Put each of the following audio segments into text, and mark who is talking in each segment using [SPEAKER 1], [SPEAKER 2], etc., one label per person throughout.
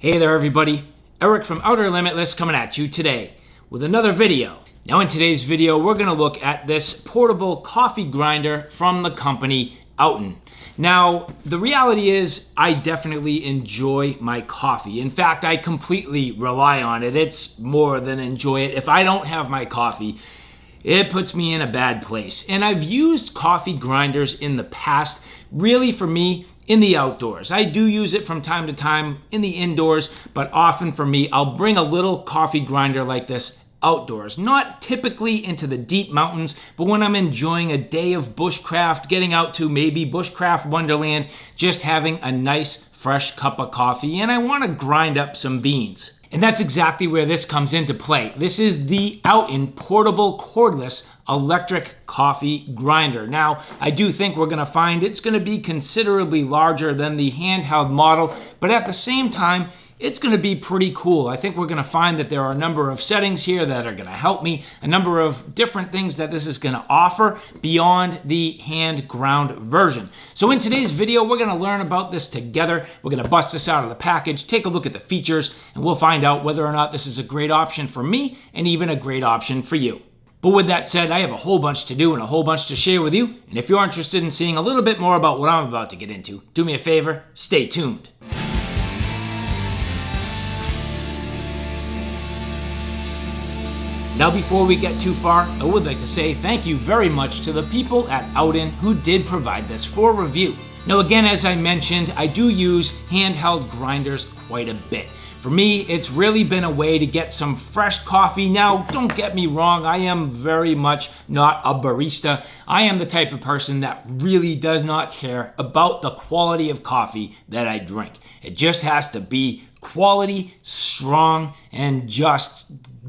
[SPEAKER 1] Hey there everybody, Eric from Outer Limitless coming at you today with another video. Now in today's video we're going to look at this portable coffee grinder from the company Outin. Now the reality is I definitely enjoy my coffee. In fact, I completely rely on it. It's more than enjoy it. If I don't have my coffee, it puts me in a bad place. And I've used coffee grinders in the past, really for me, in the outdoors. I do use it from time to time in the indoors, but often for me, I'll bring a little coffee grinder like this outdoors. Not typically into the deep mountains, but when I'm enjoying a day of bushcraft, getting out to maybe bushcraft wonderland, just having a nice fresh cup of coffee, and I want to grind up some beans. And that's exactly where this comes into play. This is the Outin Portable Cordless Electric Coffee Grinder. Now, I do think we're gonna find it's gonna be considerably larger than the handheld model, but at the same time, it's gonna be pretty cool. I think we're gonna find that there are a number of settings here that are gonna help me, a number of different things that this is gonna offer beyond the hand ground version. So in today's video, we're gonna learn about this together. We're gonna bust this out of the package, take a look at the features, and we'll find out whether or not this is a great option for me and even a great option for you. But with that said, I have a whole bunch to do and a whole bunch to share with you. And if you're interested in seeing a little bit more about what I'm about to get into, do me a favor, stay tuned. Now before we get too far, I would like to say thank you very much to the people at Outin who did provide this for review. Now again, as I mentioned, I do use handheld grinders quite a bit. For me, it's really been a way to get some fresh coffee. Now, don't get me wrong, I am very much not a barista. I am the type of person that really does not care about the quality of coffee that I drink. It just has to be quality, strong, and just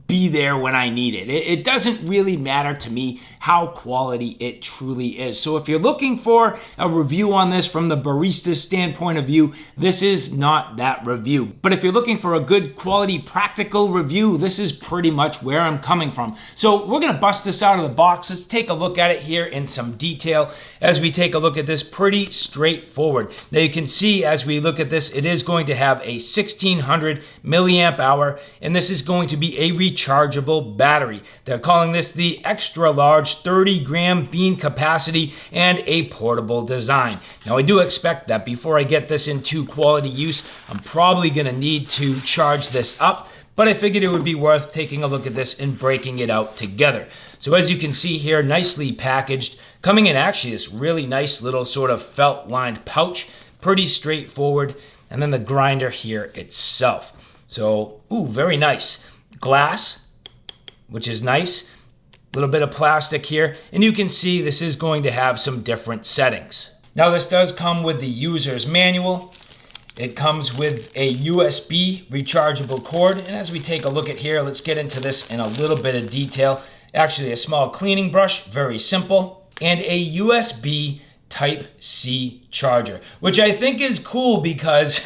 [SPEAKER 1] be there when I need it. It doesn't really matter to me how quality it truly is. So if you're looking for a review on this from the barista standpoint of view, this is not that review. But if you're looking for a good quality practical review, this is pretty much where I'm coming from. So we're gonna bust this out of the box. Let's take a look at it here in some detail as we take a look at this. Pretty straightforward. Now you can see as we look at this, it is going to have a 1600 milliamp hour, and this is going to be a rechargeable battery. They're calling this the extra large 30-gram bean capacity and a portable design. Now I do expect that before I get this into quality use, I'm probably gonna need to charge this up, but I figured it would be worth taking a look at this and breaking it out together. So as you can see here, nicely packaged, coming in actually this really nice little sort of felt-lined pouch, pretty straightforward, and then the grinder here itself. So, ooh, very nice. Glass, which is nice. A little bit of plastic here, and you can see this is going to have some different settings. Now this does come with the user's manual. It comes with a USB rechargeable cord, and as we take a look at here, let's get into this in a little bit of detail. Actually a small cleaning brush, very simple, and a USB Type-C charger, which I think is cool because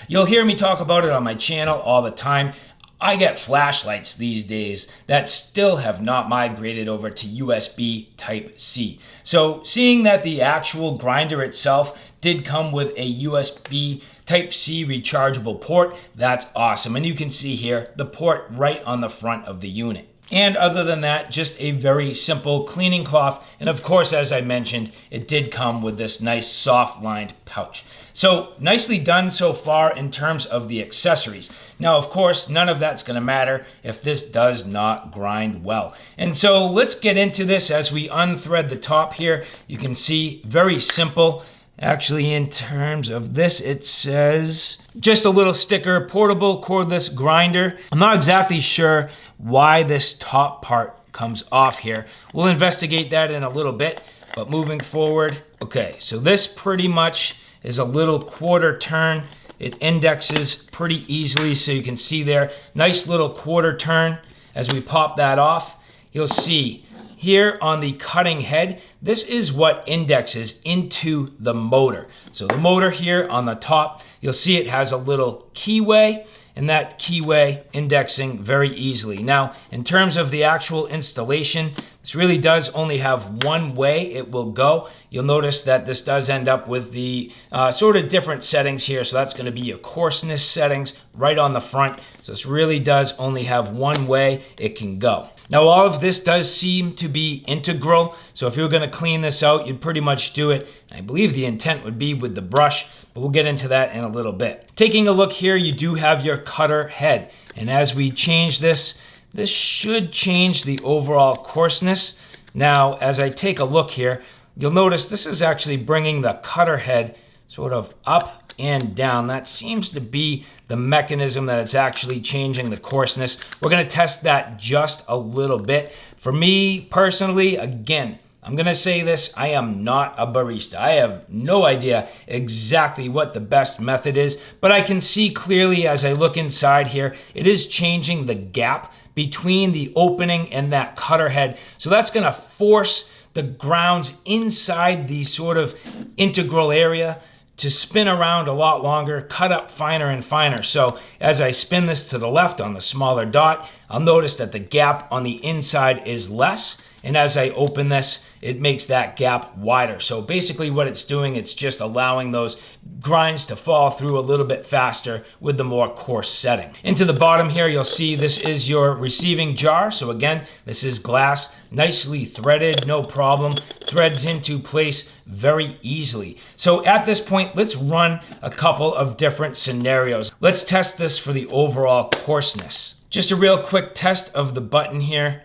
[SPEAKER 1] you'll hear me talk about it on my channel all the time. I get flashlights these days that still have not migrated over to USB Type-C. So seeing that the actual grinder itself did come with a USB Type-C rechargeable port, that's awesome. And you can see here the port right on the front of the unit. And other than that, just a very simple cleaning cloth. And of course, as I mentioned, it did come with this nice soft lined pouch. So nicely done so far in terms of the accessories. Now, of course, none of that's gonna matter if this does not grind well. And so let's get into this as we unthread the top here. You can see very simple. Actually, in terms of this, it says just a little sticker, portable cordless grinder. I'm not exactly sure why this top part comes off here. We'll investigate that in a little bit, but moving forward. Okay, so this pretty much is a little quarter turn. It indexes pretty easily, so you can see there, nice little quarter turn. As we pop that off, you'll see here on the cutting head, this is what indexes into the motor. So the motor here on the top, you'll see it has a little keyway, and that keyway indexing very easily. Now, in terms of the actual installation, this really does only have one way it will go. You'll notice that this does end up with the sort of different settings here. So that's gonna be your coarseness settings right on the front. So this really does only have one way it can go. Now, all of this does seem to be integral. So if you were gonna clean this out, you'd pretty much do it, I believe the intent would be with the brush, but we'll get into that in a little bit. Taking a look here, you do have your cutter head. And as we change this, this should change the overall coarseness. Now, as I take a look here, you'll notice this is actually bringing the cutter head sort of up and down. That seems to be the mechanism that it's actually changing the coarseness. We're gonna test that just a little bit. For me personally, again, I'm gonna say this, I am not a barista. I have no idea exactly what the best method is, but I can see clearly as I look inside here, it is changing the gap between the opening and that cutter head. So that's gonna force the grounds inside the sort of integral area to spin around a lot longer, cut up finer and finer. So as I spin this to the left on the smaller dot, I'll notice that the gap on the inside is less. And as I open this, it makes that gap wider. So basically what it's doing, it's just allowing those grinds to fall through a little bit faster with the more coarse setting. Into the bottom here, you'll see this is your receiving jar. So again, this is glass, nicely threaded, no problem. Threads into place very easily. So at this point, let's run a couple of different scenarios. Let's test this for the overall coarseness. Just a real quick test of the button here.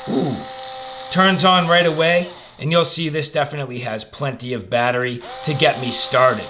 [SPEAKER 1] Ooh, turns on right away, and you'll see this definitely has plenty of battery to get me started.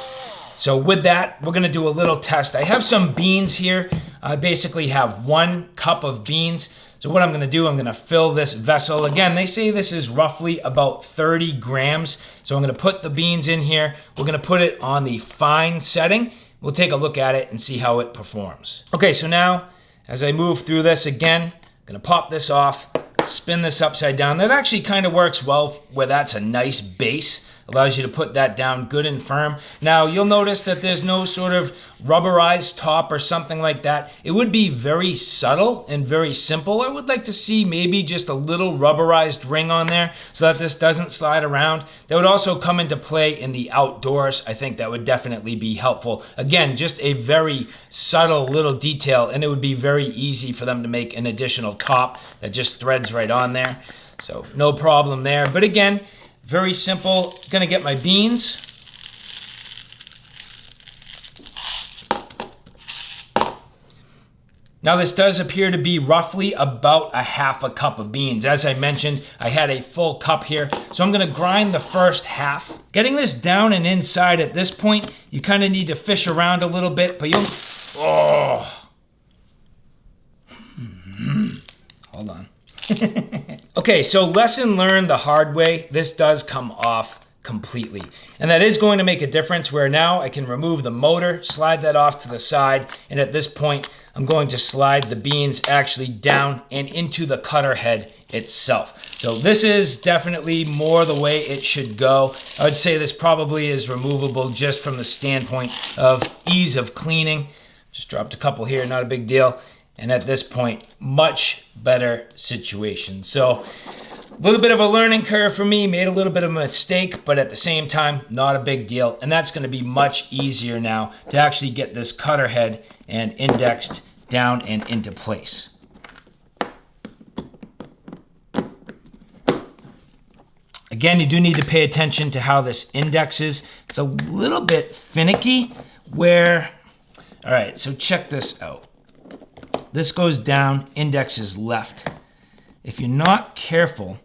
[SPEAKER 1] So with that, we're gonna do a little test. I have some beans here. I basically have 1 cup of beans. So what I'm gonna do, I'm gonna fill this vessel. Again, they say this is roughly about 30 grams. So I'm gonna put the beans in here. We're gonna put it on the fine setting. We'll take a look at it and see how it performs. Okay, so now, as I move through this again, I'm gonna pop this off, spin this upside down. That actually kind of works well where that's a nice base. Allows you to put that down good and firm. Now you'll notice that there's no sort of rubberized top or something like that. It would be very subtle and very simple. I would like to see maybe just a little rubberized ring on there so that this doesn't slide around. That would also come into play in the outdoors. I think that would definitely be helpful. Again, just a very subtle little detail, and it would be very easy for them to make an additional top that just threads right on there. So no problem there. But again, very simple. Gonna get my beans. Now this does appear to be roughly about a half a cup of beans. As I mentioned, I had a full cup here. So I'm gonna grind the first half. Getting this down and inside at this point, you kind of need to fish around a little bit, but you'll, hold on. Okay, so lesson learned the hard way. This does come off completely. And that is going to make a difference where now I can remove the motor, slide that off to the side, and at this point, I'm going to slide the beans actually down and into the cutter head itself. So this is definitely more the way it should go. I would say this probably is removable just from the standpoint of ease of cleaning. Just dropped a couple here, not a big deal. And at this point, much better situation. So a little bit of a learning curve for me, made a little bit of a mistake, but at the same time, not a big deal. And that's gonna be much easier now to actually get this cutter head and indexed down and into place. Again, you do need to pay attention to how this indexes. It's a little bit finicky where, all right, so check this out. This goes down, index is left. If you're not careful,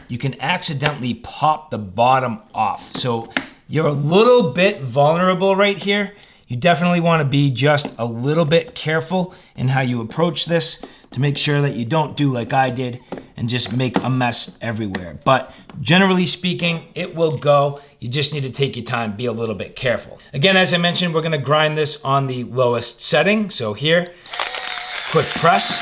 [SPEAKER 1] you can accidentally pop the bottom off. So you're a little bit vulnerable right here. You definitely want to be just a little bit careful in how you approach this to make sure that you don't do like I did and just make a mess everywhere. But generally speaking, it will go. You just need to take your time, be a little bit careful. Again, as I mentioned, we're gonna grind this on the lowest setting. So here, quick press.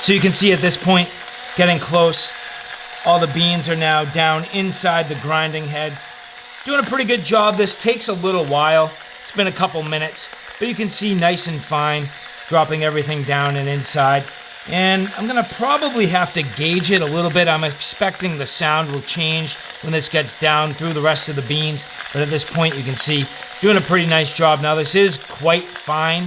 [SPEAKER 1] So you can see at this point, getting close, all the beans are now down inside the grinding head. Doing a pretty good job. This takes a little while. It's been a couple minutes, but you can see nice and fine, dropping everything down and inside. And I'm gonna probably have to gauge it a little bit. I'm expecting the sound will change when this gets down through the rest of the beans. But at this point, you can see doing a pretty nice job. Now this is quite fine.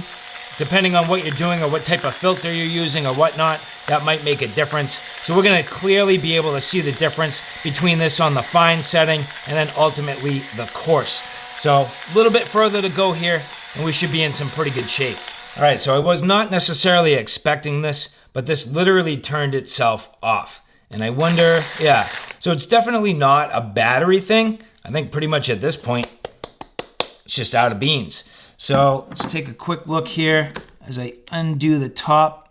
[SPEAKER 1] Depending on what you're doing or what type of filter you're using or whatnot, that might make a difference. So we're gonna clearly be able to see the difference between this on the fine setting and then ultimately the coarse. So a little bit further to go here and we should be in some pretty good shape. All right, so I was not necessarily expecting this, but this literally turned itself off. And I wonder, yeah, so it's definitely not a battery thing. I think pretty much at this point, it's just out of beans. So let's take a quick look here as I undo the top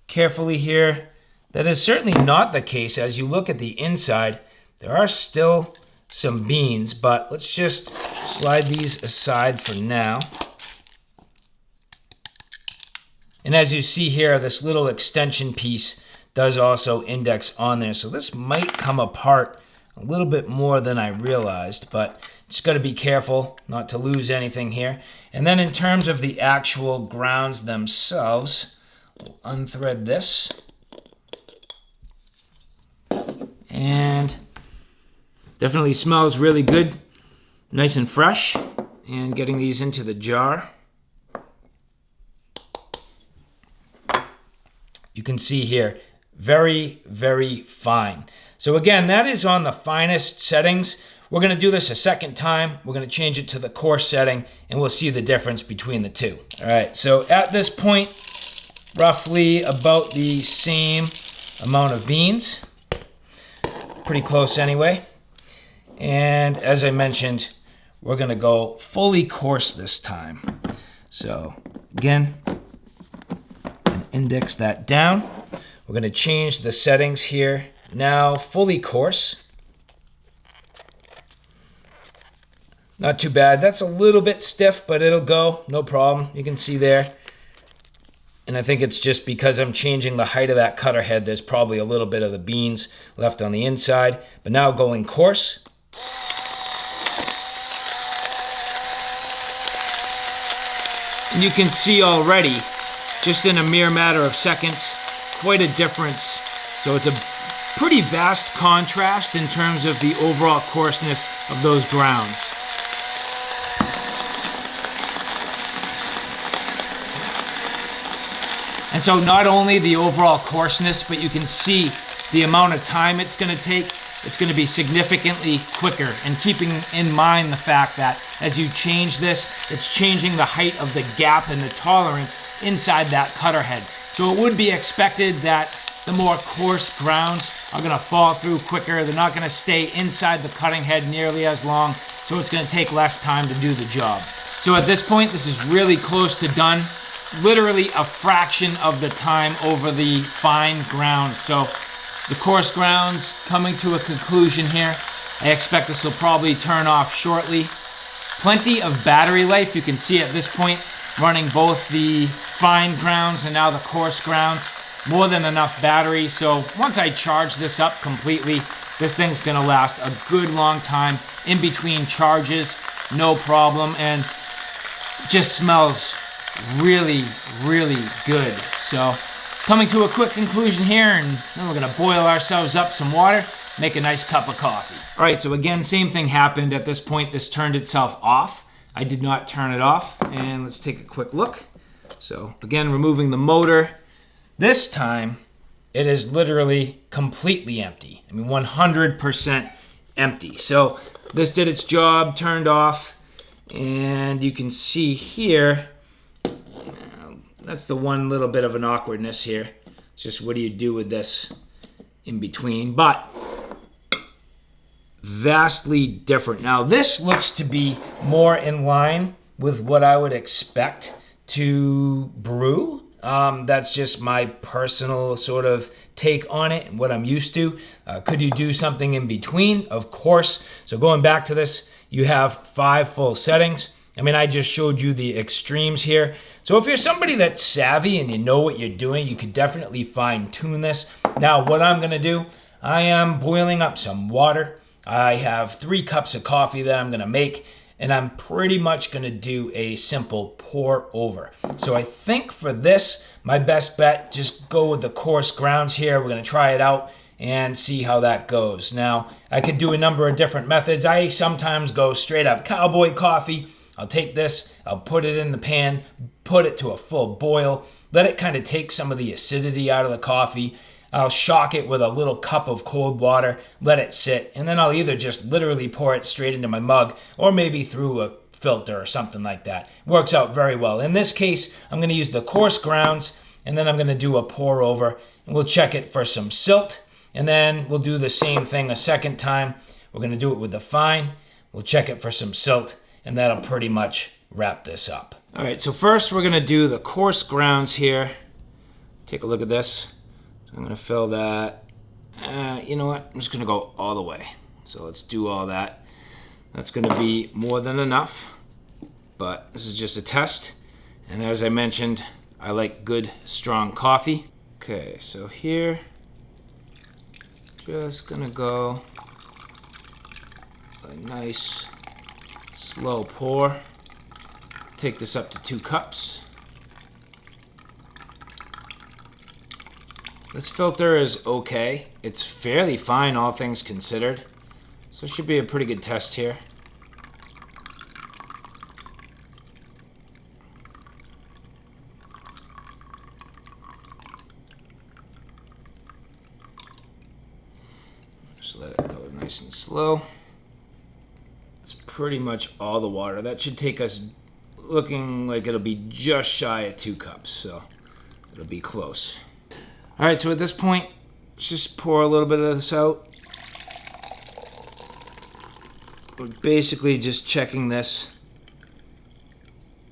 [SPEAKER 1] carefully here. That is certainly not the case. As you look at the inside, there are still some beans, but let's just slide these aside for now. And as you see here, this little extension piece does also index on there. So this might come apart a little bit more than I realized, but just got to be careful not to lose anything here. And then in terms of the actual grounds themselves, we'll unthread this. And definitely smells really good, nice and fresh. And getting these into the jar. You can see here, very, very fine. So again, that is on the finest settings. We're gonna do this a second time. We're gonna change it to the coarse setting and we'll see the difference between the two. All right, so at this point, roughly about the same amount of beans. Pretty close anyway. And as I mentioned, we're gonna go fully coarse this time. So again, index that down. We're going to change the settings here. Now fully coarse. Not too bad. That's a little bit stiff, but it'll go, no problem. You can see there. And I think it's just because I'm changing the height of that cutter head, there's probably a little bit of the beans left on the inside. But now going coarse. And you can see already, just in a mere matter of seconds, quite a difference. So it's a pretty vast contrast in terms of the overall coarseness of those grounds. And so not only the overall coarseness, but you can see the amount of time it's going to take. It's going to be significantly quicker, and keeping in mind the fact that as you change this, it's changing the height of the gap and the tolerance inside that cutter head. So it would be expected that the more coarse grounds are going to fall through quicker. They're not going to stay inside the cutting head nearly as long, so it's going to take less time to do the job. So at this point, this is really close to done. Literally a fraction of the time over the fine grounds. So the coarse grounds coming to a conclusion here. I expect this will probably turn off shortly. Plenty of battery life. You can see at this point, running both the fine grounds and now the coarse grounds. More than enough battery. So once I charge this up completely, this thing's gonna last a good long time in between charges, no problem, and just smells really, really good. So coming to a quick conclusion here, and then we're gonna boil ourselves up some water, make a nice cup of coffee. All right, so again, same thing happened at this point. This turned itself off. I did not turn it off, and let's take a quick look. So again, removing the motor. This time, it is literally completely empty. I mean, 100% empty. So this did its job, turned off, and you can see here, that's the one little bit of an awkwardness here. It's just what do you do with this in between? But vastly different. Now this looks to be more in line with what I would expect to brew. That's just my personal sort of take on it and what I'm used to. Could you do something in between? Of course. So going back to this, you have 5 full settings. I mean, I just showed you the extremes here. So if you're somebody that's savvy and you know what you're doing, you can definitely fine tune this. Now, what I'm gonna do, I am boiling up some water. I have 3 cups of coffee that I'm gonna make, and I'm pretty much gonna do a simple pour over. So I think for this, my best bet, just go with the Coarse Grounds here. We're gonna try it out and see how that goes. Now, I could do a number of different methods. I sometimes go straight up cowboy coffee. I'll take this, I'll put it in the pan, put it to a full boil, let it kind of take some of the acidity out of the coffee. I'll shock it with a little cup of cold water, let it sit, and then I'll either just literally pour it straight into my mug or maybe through a filter or something like that. Works out very well. In this case, I'm going to use the Coarse Grounds, and then I'm going to do a pour over, and we'll check it for some silt, and then we'll do the same thing a second time. We're going to do it with the fine. We'll check it for some silt, and that'll pretty much wrap this up. All right, so first we're gonna do the Coarse Grounds here. Take a look at this. So I'm gonna fill that. You know what? I'm just gonna go all the way. So let's do all that. That's gonna be more than enough, but this is just a test. And as I mentioned, I like good, strong coffee. Okay, so here, just gonna go a nice slow pour. Take this up to 2 cups. This filter is okay. It's fairly fine, all things considered. So it should be a pretty good test here. Just let it go nice and slow. Pretty much all the water. That should take us looking like it'll be just shy of 2 cups, so it'll be close. All right, so at this point, let's just pour a little bit of this out. We're basically just checking this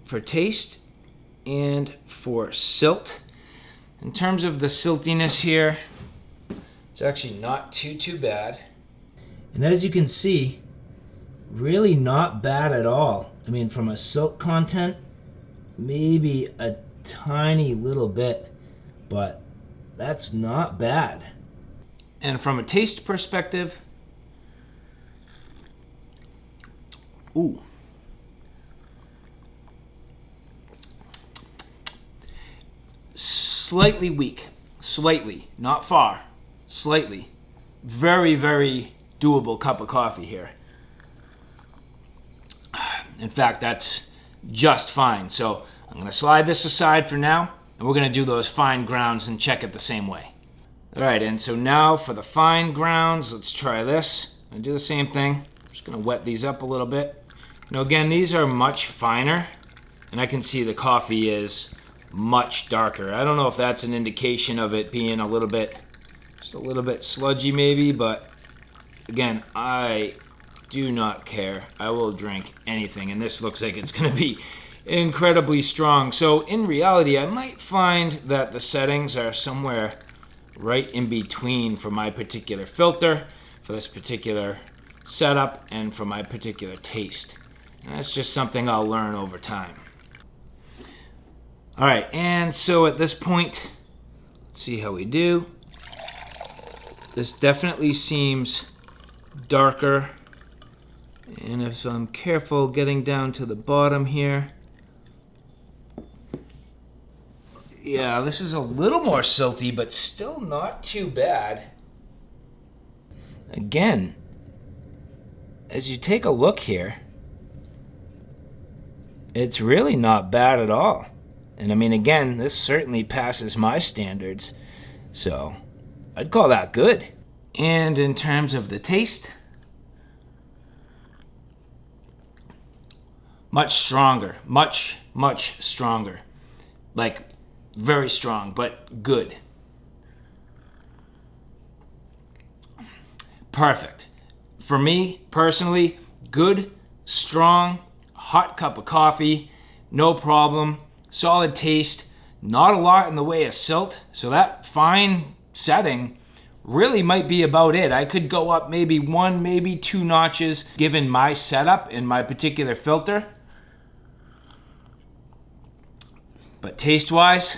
[SPEAKER 1] for taste and for silt. In terms of the siltiness here, it's actually not too bad. And as you can see, really not bad at all. I mean, from a silt content, maybe a tiny little bit, but that's not bad. And from a taste perspective, ooh. Slightly weak, slightly, not far, slightly. Very, very doable cup of coffee here. In fact, that's just fine. So I'm going to slide this aside for now, and we're going to do those fine grounds and check it the same way. All right, and so now for the fine grounds, let's try this. I'm going to do the same thing. I'm just going to wet these up a little bit. Now again, these are much finer, and I can see the coffee is much darker. I don't know if that's an indication of it being a little bit, just a little bit sludgy maybe, but again, I do not care. I will drink anything, and this looks like it's going to be incredibly strong. So in reality, I might find that the settings are somewhere right in between for my particular filter, for this particular setup, and for my particular taste. And that's just something I'll learn over time. All right, and so at this point, let's see how we do. This definitely seems darker. And if I'm careful getting down to the bottom here, yeah, this is a little more silty, but still not too bad. Again, as you take a look here, it's really not bad at all. And I mean, again, this certainly passes my standards, so I'd call that good. And in terms of the taste, much stronger, much stronger. Like, very strong, but good. Perfect. For me, personally, good, strong, hot cup of coffee, no problem, solid taste, not a lot in the way of silt, so that fine setting really might be about it. I could go up maybe 1, maybe 2 notches given my setup and my particular filter. but taste-wise,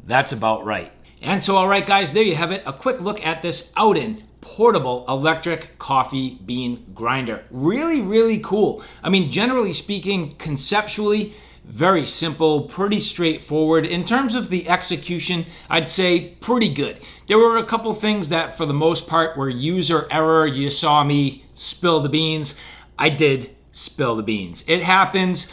[SPEAKER 1] that's about right. And so, all right, guys, there you have it. A quick look at this Outin Portable Electric Coffee Bean Grinder. Really, really cool. I mean, generally speaking, conceptually, very simple, pretty straightforward. In terms of the execution, I'd say pretty good. There were a couple things that, for the most part, were user error. You saw me spill the beans. I did spill the beans. It happens.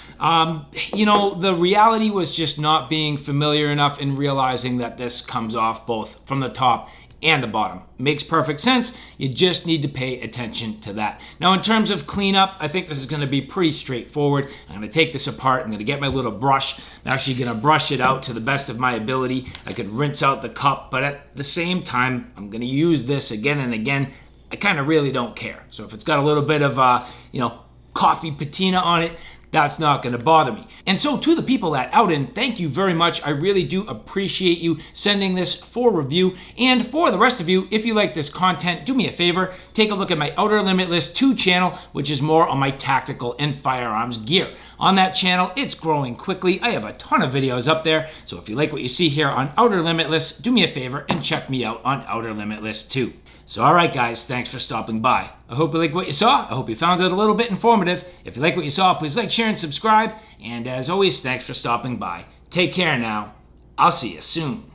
[SPEAKER 1] You know, the reality was just not being familiar enough and realizing that this comes off both from the top and the bottom. Makes perfect sense. You just need to pay attention to that. Now, in terms of cleanup, I think this is gonna be pretty straightforward. I'm gonna take this apart. I'm gonna get my little brush. I'm actually gonna brush it out to the best of my ability. I could rinse out the cup, but at the same time, I'm gonna use this again and again. I kind of really don't care. So if it's got a little bit of, you know, coffee patina on it, that's not gonna bother me. And so to the people at Outin, thank you very much. I really do appreciate you sending this for review. And for the rest of you, if you like this content, do me a favor, take a look at my Outer Limitless 2 channel, which is more on my tactical and firearms gear. On that channel, it's growing quickly. I have a ton of videos up there. So if you like what you see here on Outer Limitless, do me a favor and check me out on Outer Limitless 2. So all right, guys, thanks for stopping by. I hope you like what you saw. I hope you found it a little bit informative. If you like what you saw, please like, share, and subscribe. And as always, thanks for stopping by. Take care now. I'll see you soon.